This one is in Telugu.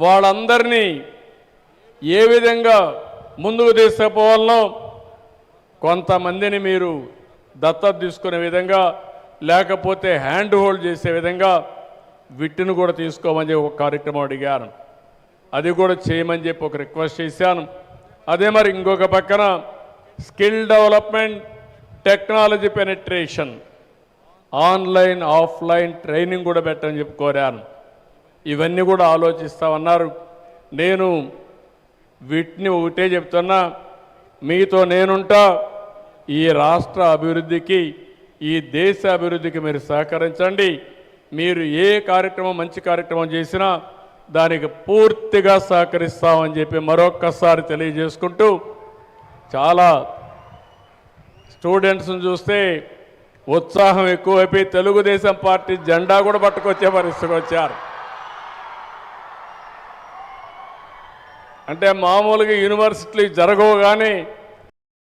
వాళ్ళందరినీ ఏ విధంగా ముందుకు తీసుకుపోవాలనో కొంతమందిని మీరు దత్తత తీసుకునే విధంగా లేకపోతే హ్యాండ్ హోల్డ్ చేసే విధంగా వీటిని కూడా తీసుకోమని ఒక కార్యక్రమం అడిగాను. అది కూడా చేయమని చెప్పి ఒక రిక్వెస్ట్ చేశాను. అదే మరి ఇంకొక పక్కన skill development, technology penetration, online offline training కూడా పెట్టని చెప్పి కోరాను. ఇవన్నీ కూడా ఆలోచిస్తామన్నారు. నేను వీటిని ఒకటే చెప్తున్నా, మీతో నేనుంటా. ఈ రాష్ట్ర అభివృద్ధికి, ఈ దేశ అభివృద్ధికి మీరు సహకరించండి. మీరు ఏ కార్యక్రమం మంచి కార్యక్రమం చేసినా దానికి పూర్తిగా సహకరిస్తామని చెప్పి మరొక్కసారి తెలియజేసుకుంటూ, చాలా స్టూడెంట్స్ని చూస్తే ఉత్సాహం ఎక్కువైపోయి తెలుగుదేశం పార్టీ జెండా కూడా పట్టుకొచ్చే పరిస్థితికి వచ్చారు. అంటే మామూలుగా యూనివర్సిటీలు జరగవు కానీ